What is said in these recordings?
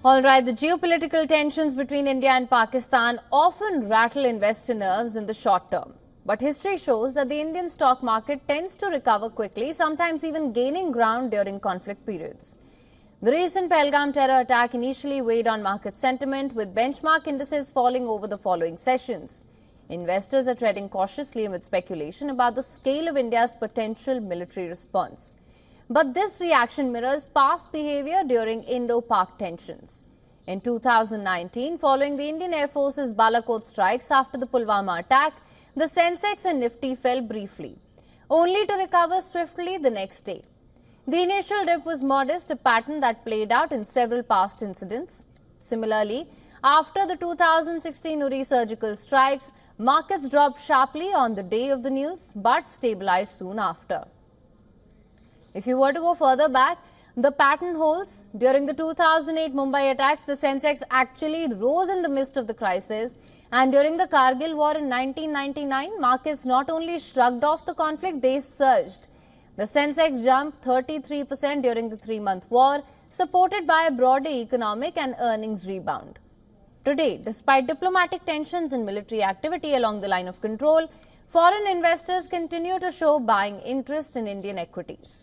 All right, the geopolitical tensions between India and Pakistan often rattle investor nerves in the short term. But history shows that the Indian stock market tends to recover quickly, sometimes even gaining ground during conflict periods. The recent Pahalgam terror attack initially weighed on market sentiment, with benchmark indices falling over the following sessions. Investors are treading cautiously amid speculation about the scale of India's potential military response. But this reaction mirrors past behavior during Indo-Pak tensions. In 2019, following the Indian Air Force's Balakot strikes after the Pulwama attack, the Sensex and Nifty fell briefly, only to recover swiftly the next day. The initial dip was modest, a pattern that played out in several past incidents. Similarly, after the 2016 Uri surgical strikes, markets dropped sharply on the day of the news but stabilized soon after. If you were to go further back, the pattern holds. During the 2008 Mumbai attacks, the Sensex actually rose in the midst of the crisis. And during the Kargil war in 1999, markets not only shrugged off the conflict, they surged. The Sensex jumped 33% during the 3-month war, supported by a broader economic and earnings rebound. Today, despite diplomatic tensions and military activity along the line of control, foreign investors continue to show buying interest in Indian equities.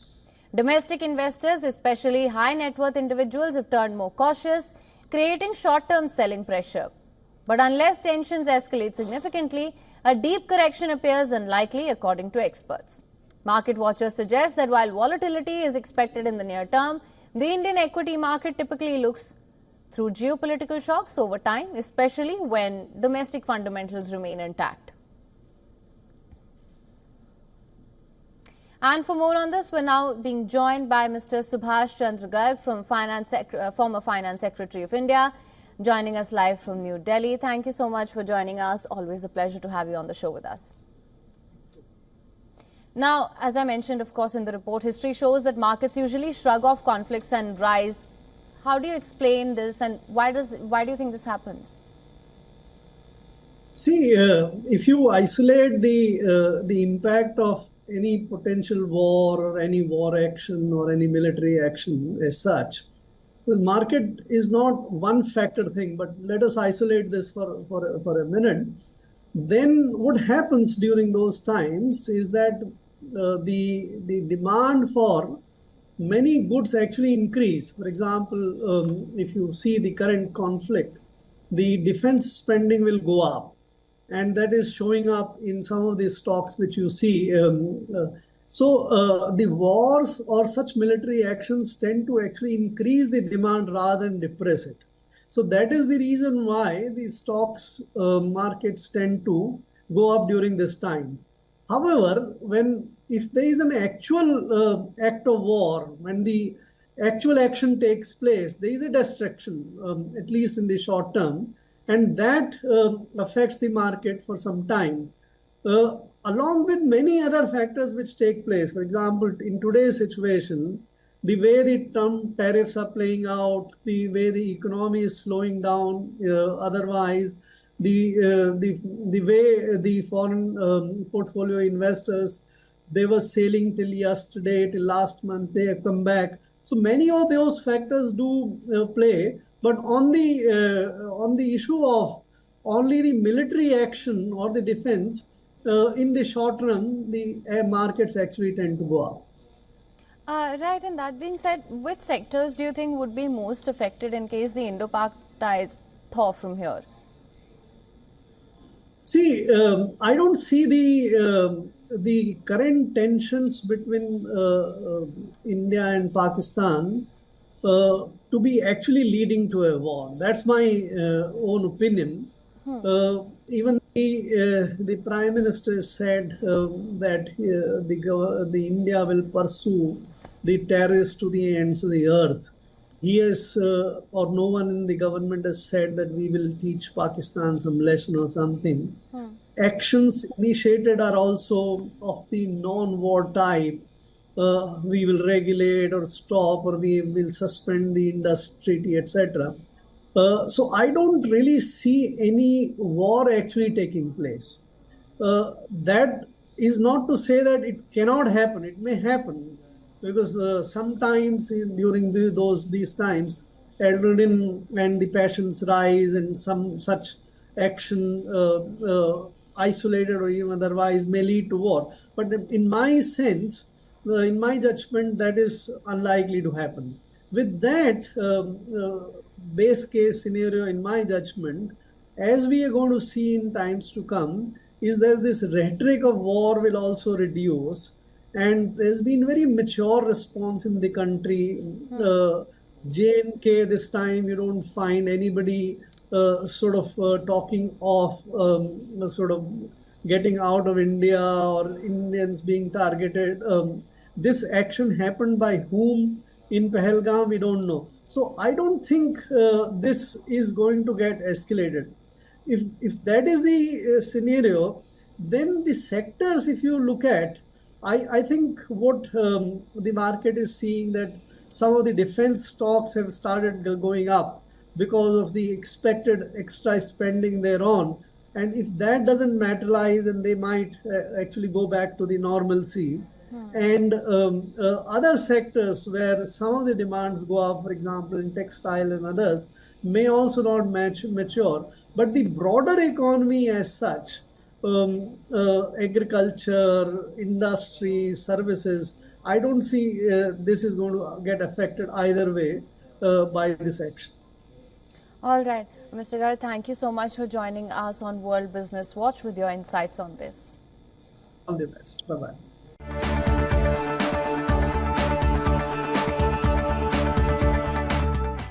Domestic investors, especially high net worth individuals, have turned more cautious, creating short-term selling pressure. But unless tensions escalate significantly, a deep correction appears unlikely, according to experts. Market watchers suggest that while volatility is expected in the near term, the Indian equity market typically looks through geopolitical shocks over time, especially when domestic fundamentals remain intact. And for more on this, we're now being joined by Mr. Subhash Chandra Garg, former Finance Secretary of India, joining us live from New Delhi. Thank you so much for joining us. Always a pleasure to have you on the show with us. Now, as I mentioned, of course, in the report, history shows that markets usually shrug off conflicts and rise. How do you explain this, and why do you think this happens? See, if you isolate the impact of any potential war or any war action or any military action as such, the market is not one factor thing, but let us isolate this for a minute. Then what happens during those times is that the demand for many goods actually increase. For example, if you see the current conflict, the defense spending will go up. And that is showing up in some of the stocks which you see. So the wars or such military actions tend to actually increase the demand rather than depress it. So that is the reason why the stocks markets tend to go up during this time. However, if there is an actual act of war, when the actual action takes place, there is a destruction, at least in the short term. And that affects the market for some time, along with many other factors which take place. For example, in today's situation, the way the Trump tariffs are playing out, the way the economy is slowing down, otherwise, the way the foreign portfolio investors, they were sailing till yesterday, till last month, they have come back. So many of those factors do play. But on the issue of only the military action or the defense, in the short run, the markets actually tend to go up. Right, and that being said, which sectors do you think would be most affected in case the Indo-Pak ties thaw from here? See, I don't see the current tensions between India and Pakistan to be actually leading to a war. That's my own opinion. Even the Prime Minister said that the India will pursue the terrorists to the ends of the earth. He has, or no one in the government has said that we will teach Pakistan some lesson or something. Actions initiated are also of the non-war type. We will regulate or stop, or we will suspend the Indus Treaty, etc. So I don't really see any war actually taking place. That is not to say that it cannot happen. It may happen, because sometimes during these times, adrenaline and the passions rise, and some such action, isolated or even otherwise, may lead to war. But in my sense, in my judgment, that is unlikely to happen. With that base case scenario, in my judgment, as we are going to see in times to come, is that this rhetoric of war will also reduce, and there's been very mature response in the country. J&K, this time you don't find anybody sort of talking of sort of getting out of India or Indians being targeted. This action happened by whom in Pahalgam, we don't know. So I don't think this is going to get escalated. If that is the scenario, then the sectors, if you look at, I think what the market is seeing, that some of the defense stocks have started going up because of the expected extra spending thereon. And if that doesn't materialize, then they might actually go back to the normalcy. And other sectors where some of the demands go up, for example, in textile and others, may also not mature. But the broader economy as such, agriculture, industry, services, I don't see this is going to get affected either way by this action. All right. Mr. Gar, thank you so much for joining us on World Business Watch with your insights on this. All the best. Bye-bye.